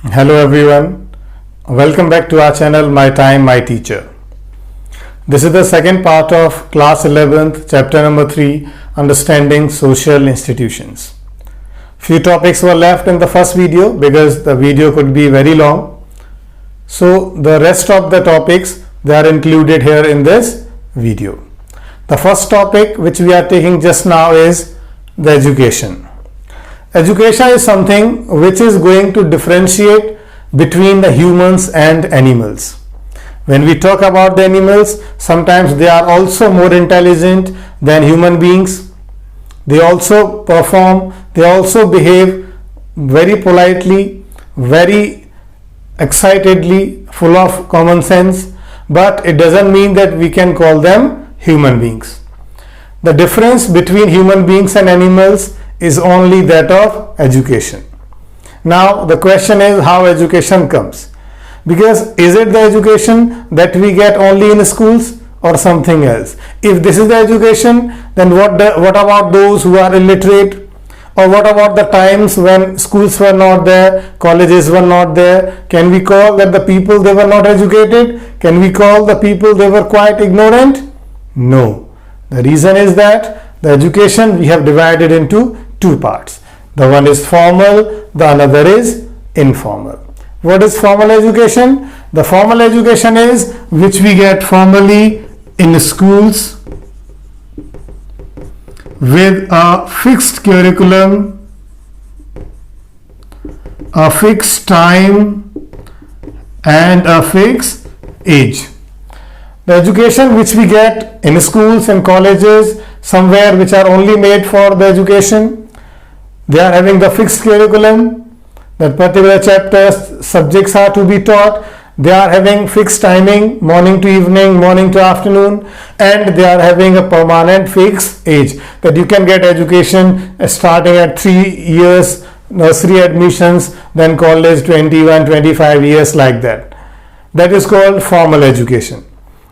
Hello everyone, welcome back to our channel My Time My Teacher. This is the second part of class 11th chapter number 3, Understanding Social Institutions. Few topics were left in the first video because the video could be very long. So the rest of the topics, they are included here in this video. The first topic which we are taking just now is the education. Education is something which is going to differentiate between the humans and animals. When we talk about the animals, sometimes they are also more intelligent than human beings. They also perform, they also behave very politely, very excitedly, full of common sense, but it doesn't mean that we can call them human beings. The difference between human beings and animals is only that of education. Now the question is how education comes, because is it the education that we get only in schools or something else? If this is the education, then what about those who are illiterate, or what about the times when schools were not there, colleges were not there? Can we call that the people they were not educated? Can we call the people they were quite ignorant? No. The reason is that the education we have divided into two parts. The one is formal, the another is informal. What is formal education? The formal education is which we get formally in schools with a fixed curriculum, a fixed time and a fixed age. The education which we get in schools and colleges, somewhere which are only made for the education, they are having the fixed curriculum, that particular chapters, subjects are to be taught, they are having fixed timing, morning to evening, morning to afternoon, and they are having a permanent fixed age, that you can get education starting at 3 years, nursery admissions, then college 21, 25 years, like that. That is called formal education,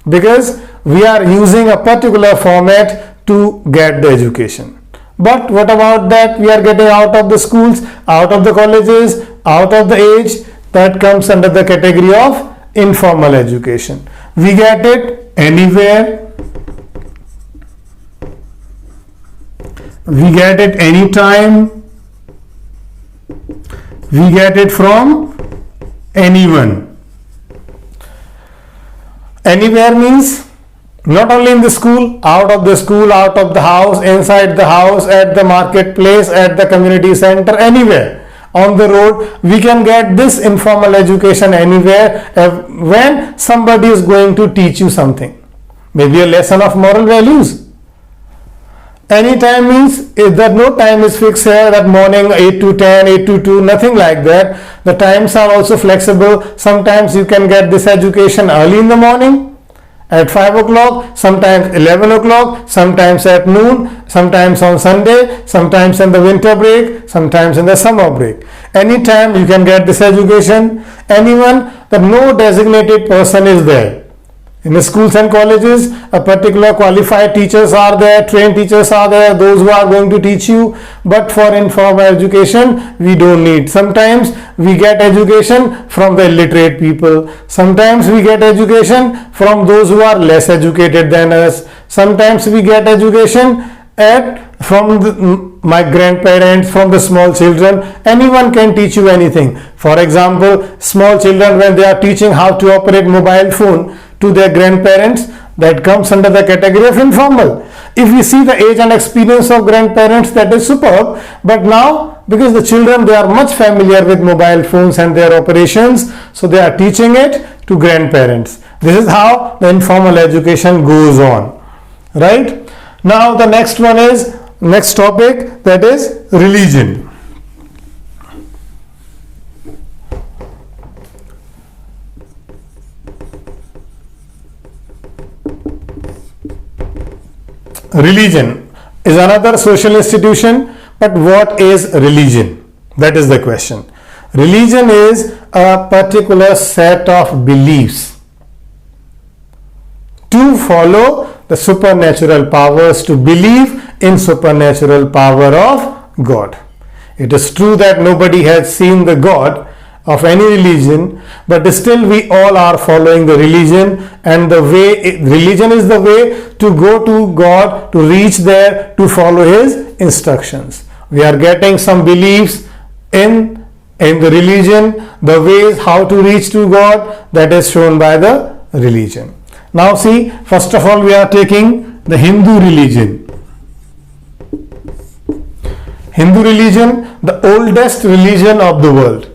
because we are using a particular format to get the education. But what about that we are getting out of the schools, out of the colleges, out of the age? That comes under the category of informal education. We get it anywhere, we get it anytime, we get it from anyone. Anywhere means not only in the school, out of the house, inside the house, at the marketplace, at the community center, anywhere. On the road, we can get this informal education anywhere when somebody is going to teach you something. Maybe a lesson of moral values. Anytime means that no time is fixed here, that morning 8 to 10, 8 to 2, nothing like that. The times are also flexible. Sometimes you can get this education early in the morning, at 5 o'clock, sometimes 11 o'clock, sometimes at noon, sometimes on Sunday, sometimes in the winter break, sometimes in the summer break. Anytime you can get this education. Anyone, that no designated person is there. In the schools and colleges, a particular qualified teachers are there, trained teachers are there, those who are going to teach you. But for informal education, we don't need. Sometimes we get education from the illiterate people. Sometimes we get education from those who are less educated than us. Sometimes we get education from my grandparents, from the small children. Anyone can teach you anything. For example, small children, when they are teaching how to operate mobile phone to their grandparents, that comes under the category of informal. If we see the age and experience of grandparents, that is superb. But now, because the children, they are much familiar with mobile phones and their operations, so they are teaching it to grandparents. This is how the informal education goes on, right? Now the next one is, next topic, that is religion. Religion is another social institution, but what is religion? That is the question. Religion is a particular set of beliefs to follow the supernatural powers, to believe in supernatural power of God. It is true that nobody has seen the God of any religion, but still we all are following the religion, and the way religion is the way to go to God, to reach there, to follow His instructions. We are getting some beliefs in the religion, the ways how to reach to God, that is shown by the religion. Now see, first of all we are taking the Hindu religion. Hindu religion, the oldest religion of the world.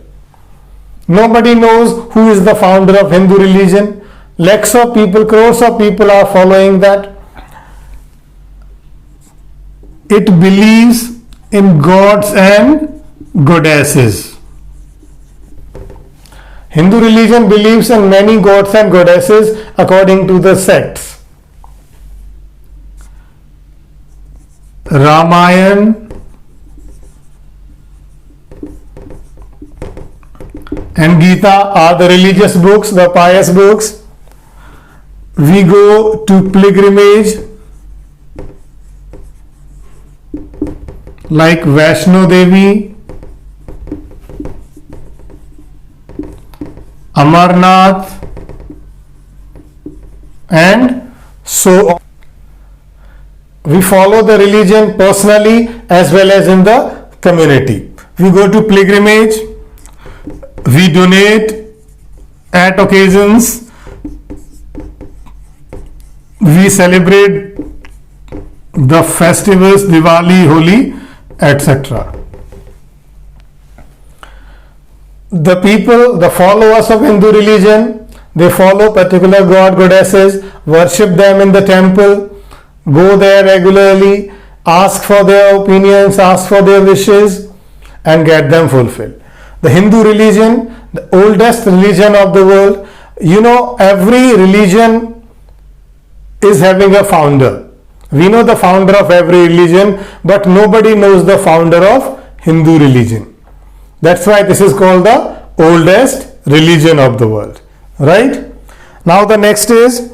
Nobody knows who is the founder of Hindu religion. Lakhs of people, crores of people are following that. It believes in gods and goddesses. Hindu religion believes in many gods and goddesses according to the sects. Ramayana and Gita are the religious books, the pious books. We go to pilgrimage like Vaishno Devi, Amarnath, and so on. We follow the religion personally as well as in the community. We go to pilgrimage, we donate at occasions, we celebrate the festivals, Diwali, Holi, etc. The people, the followers of Hindu religion, they follow particular god, goddesses, worship them in the temple, go there regularly, ask for their opinions, ask for their wishes, and get them fulfilled. The Hindu religion, the oldest religion of the world. You know, every religion is having a founder. We know the founder of every religion, but nobody knows the founder of Hindu religion. That's why this is called the oldest religion of the world. Right? Now the next is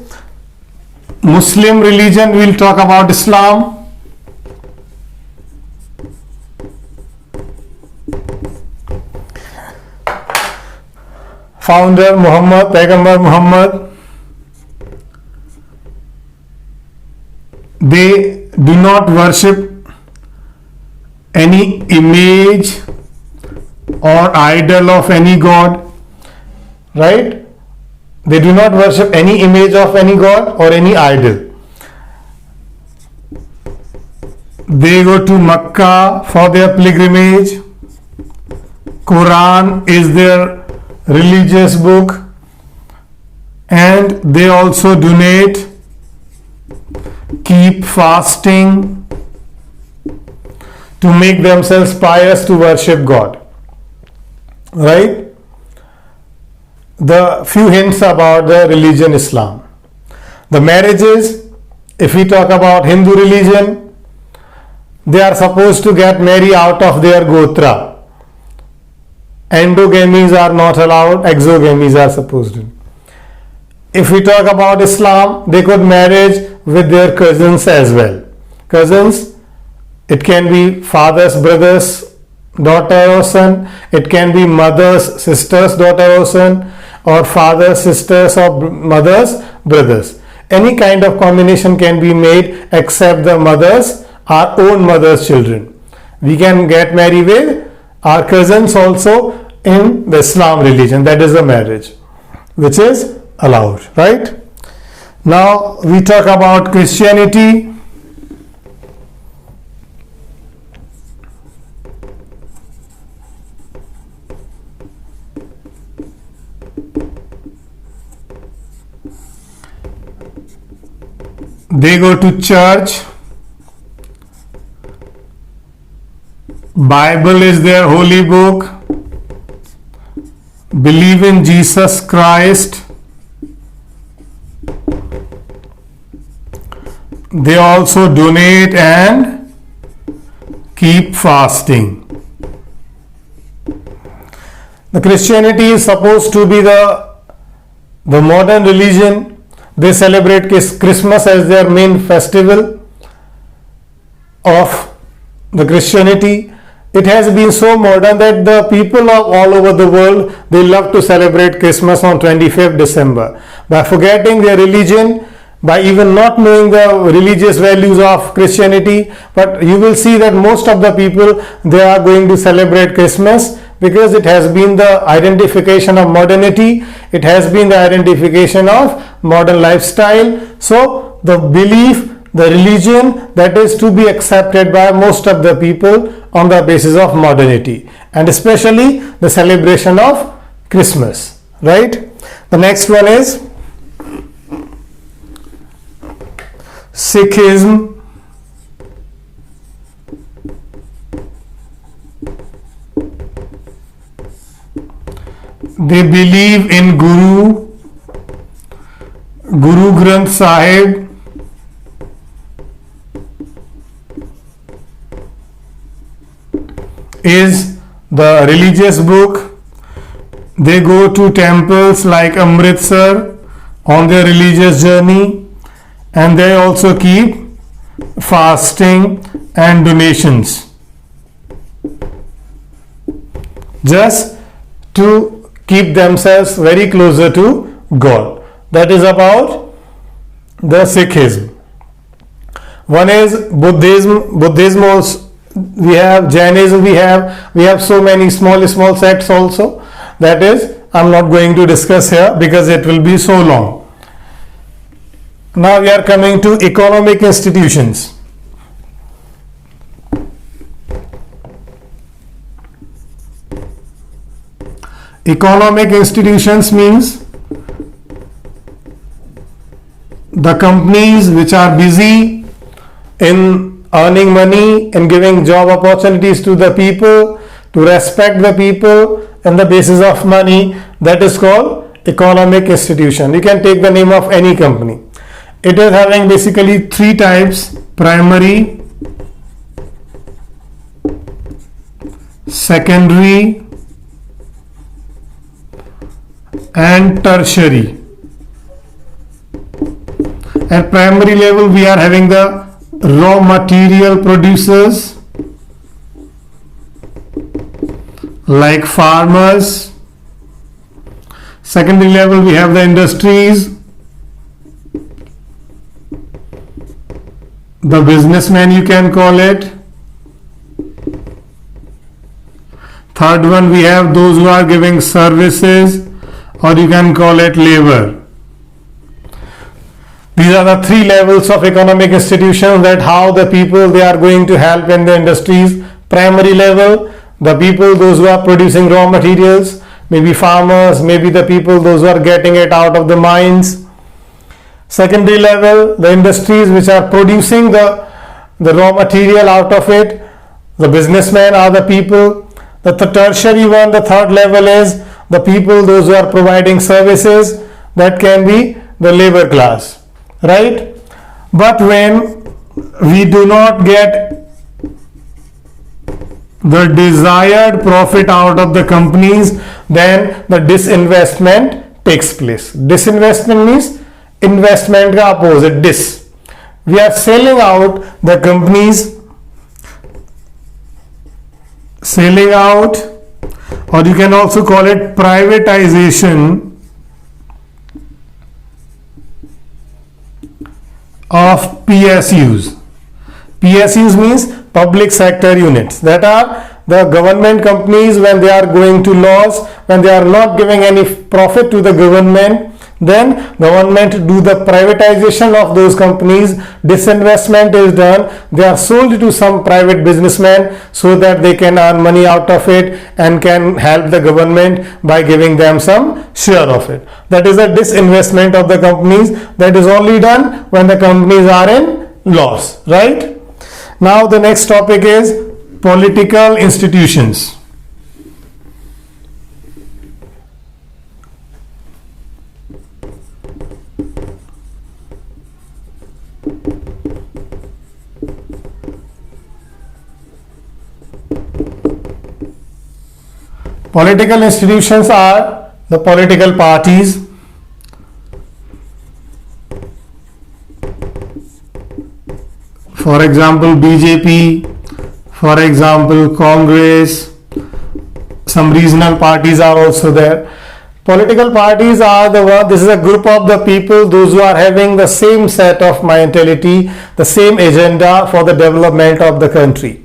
Muslim religion. We'll talk about Islam. Founder Muhammad, Paighambar Muhammad. They do not worship any image or idol of any god, right? They do not worship any image of any god or any idol. They go to Makkah for their pilgrimage. Quran is their religious book, and they also donate, keep fasting to make themselves pious to worship God. Right? The few hints about the religion Islam. The marriages, if we talk about Hindu religion, they are supposed to get married out of their gotra. Endogamies are not allowed, exogamies are supposed to. If we talk about Islam, they could marry with their cousins as well. Cousins, it can be father's brother's daughter or son, it can be mother's sister's daughter or son, or father's sisters or mother's brothers. Any kind of combination can be made except the mother's, our own mother's children. We can get married with our cousins also in the Islam religion. That is the marriage which is allowed, right? Now we talk about Christianity. They go to church. Bible is their holy book. Believe in Jesus Christ. They also donate and keep fasting. The Christianity is supposed to be the modern religion. They celebrate Christmas as their main festival of the Christianity. it has been so modern that the people of all over the world, they love to celebrate Christmas on 25th December. By forgetting their religion, by even not knowing the religious values of Christianity, but you will see that most of the people, they are going to celebrate Christmas because it has been the identification of modernity, it has been the identification of modern lifestyle. So the belief, the religion, that is to be accepted by most of the people on the basis of modernity, and especially the celebration of Christmas, right? The next one is Sikhism. They believe in Guru Granth Sahib, is the religious book. They go to temples like Amritsar on their religious journey, and they also keep fasting and donations just to keep themselves very closer to God. That is about the Sikhism. One is Buddhism. Buddhism also, we have Jainism, we have so many small sects also. That is, I'm not going to discuss here because it will be so long. Now we are coming to economic institutions. Economic institutions means the companies which are busy in earning money and giving job opportunities to the people, to respect the people on the basis of money, that is called economic institution. You can take the name of any company. It is having basically three types: primary, secondary, and tertiary. At primary level, we are having the raw material producers like farmers. Secondary level, we have the industries, the businessman you can call it. Third one, we have those who are giving services, or you can call it labor. These are the three levels of economic institutions, that how the people they are going to help in the industries. Primary level, the people, those who are producing raw materials, maybe farmers, maybe the people, those who are getting it out of the mines. Secondary level, the industries which are producing the raw material out of it. The businessmen are the people. The tertiary one, the third level, is the people, those who are providing services, that can be the labor class, right? But when we do not get the desired profit out of the companies, then the disinvestment takes place. Disinvestment means investment ka opposite, dis. We are selling out the companies, selling out, or you can also call it privatization of PSUs. PSUs means public sector units. That are the government companies. When they are going to loss, when they are not giving any profit to the government, then government do the privatization of those companies. Disinvestment is done. They are sold to some private businessmen so that they can earn money out of it and can help the government by giving them some share of it. That is a disinvestment of the companies. That is only done when the companies are in loss, right? Now the next topic is political institutions. Political institutions are the political parties, for example BJP, For example, Congress, some regional parties are also there. Political parties are the one, this is a group of the people, those who are having the same set of mentality, the same agenda for the development of the country.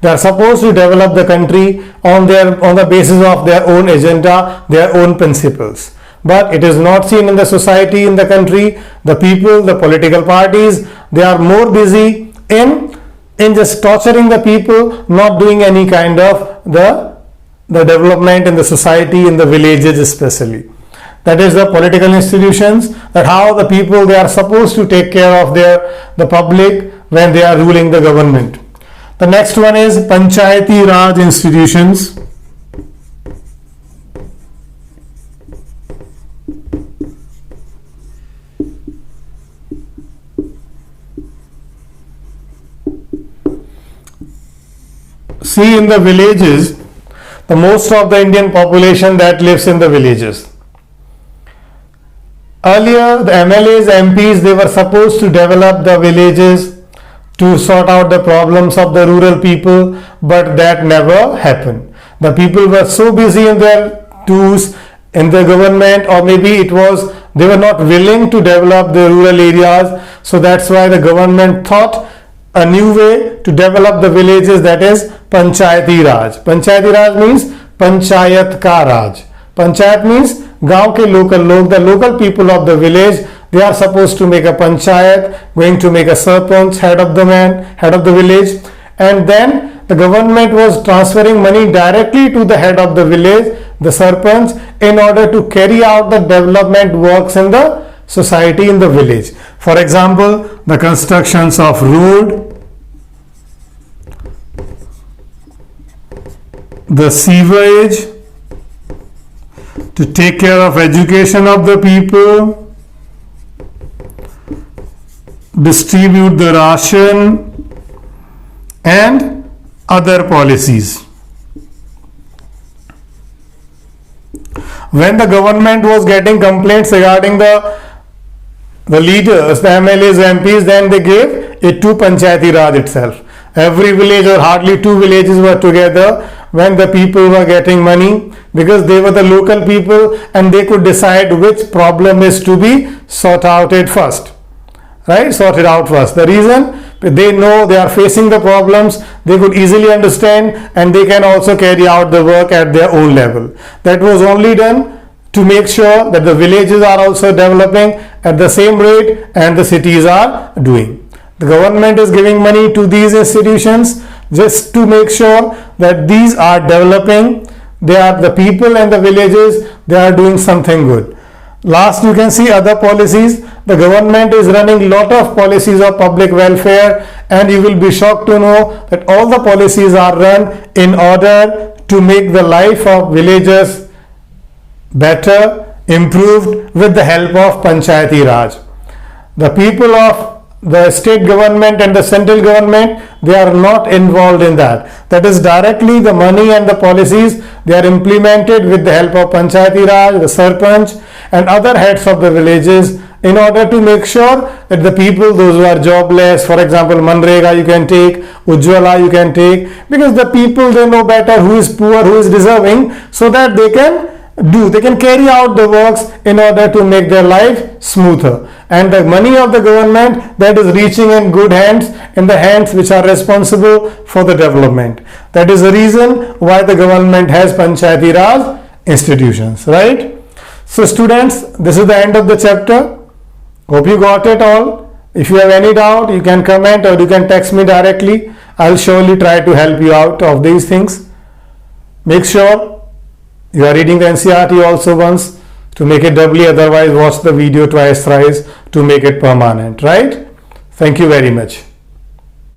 They are supposed to develop the country on the basis of their own agenda, their own principles. But it is not seen in the society, in the country. The people, the political parties, they are more busy in just torturing the people, not doing any kind of the development in the society, in the villages especially. That is the political institutions, that how the people, they are supposed to take care of the public when they are ruling the government. The next one is Panchayati Raj institutions. See, in the villages, the most of the Indian population that lives in the villages. Earlier, the MLAs, MPs, they were supposed to develop the villages to sort out the problems of the rural people, but that never happened. The people were so busy in their tours, in the government, or maybe it was they were not willing to develop the rural areas. So that's why the government thought a new way to develop the villages, that is Panchayati Raj. Panchayati Raj means Panchayat Ka Raj. Panchayat means गांव के local log, the local people of the village, they are supposed to make a panchayat, going to make a sarpanch, head of the village, and then the government was transferring money directly to the head of the village, the sarpanch, in order to carry out the development works in the society, in the village. For example, the constructions of road, the sewage, to take care of education of the people, distribute the ration, and other policies. When the government was getting complaints regarding the leaders, the MLAs, MPs, then they gave it to Panchayati Raj itself. Every village or hardly 2 villages were together when the people were getting money, because they were the local people and they could decide which problem is to be sorted out first. The reason, they know they are facing the problems, they could easily understand, and they can also carry out the work at their own level. That was only done to make sure that the villages are also developing at the same rate and the cities are doing. The government is giving money to these institutions just to make sure that these are developing. They are the people and the villages, they are doing something good. Last, you can see other policies. The government is running lot of policies of public welfare, and you will be shocked to know that all the policies are run in order to make the life of villagers better, improved with the help of Panchayati Raj. The people of the state government and the central government, they are not involved in that. That is directly the money and the policies, they are implemented with the help of Panchayati Raj, the Sarpanch and other heads of the villages, in order to make sure that the people, those who are jobless, for example Manrega you can take, Ujjwala you can take, because the people, they know better who is poor, who is deserving, so that they can carry out the works in order to make their life smoother. And the money of the government, that is reaching in good hands, in the hands which are responsible for the development. That is the reason why the government has Panchayati Raj institutions, right? So students, this is the end of the chapter. Hope you got it all. If you have any doubt, you can comment or you can text me directly. I'll surely try to help you out of these things. Make sure you are reading the NCERT also once to make it doubly, otherwise watch the video twice, thrice to make it permanent, right? Thank you very much.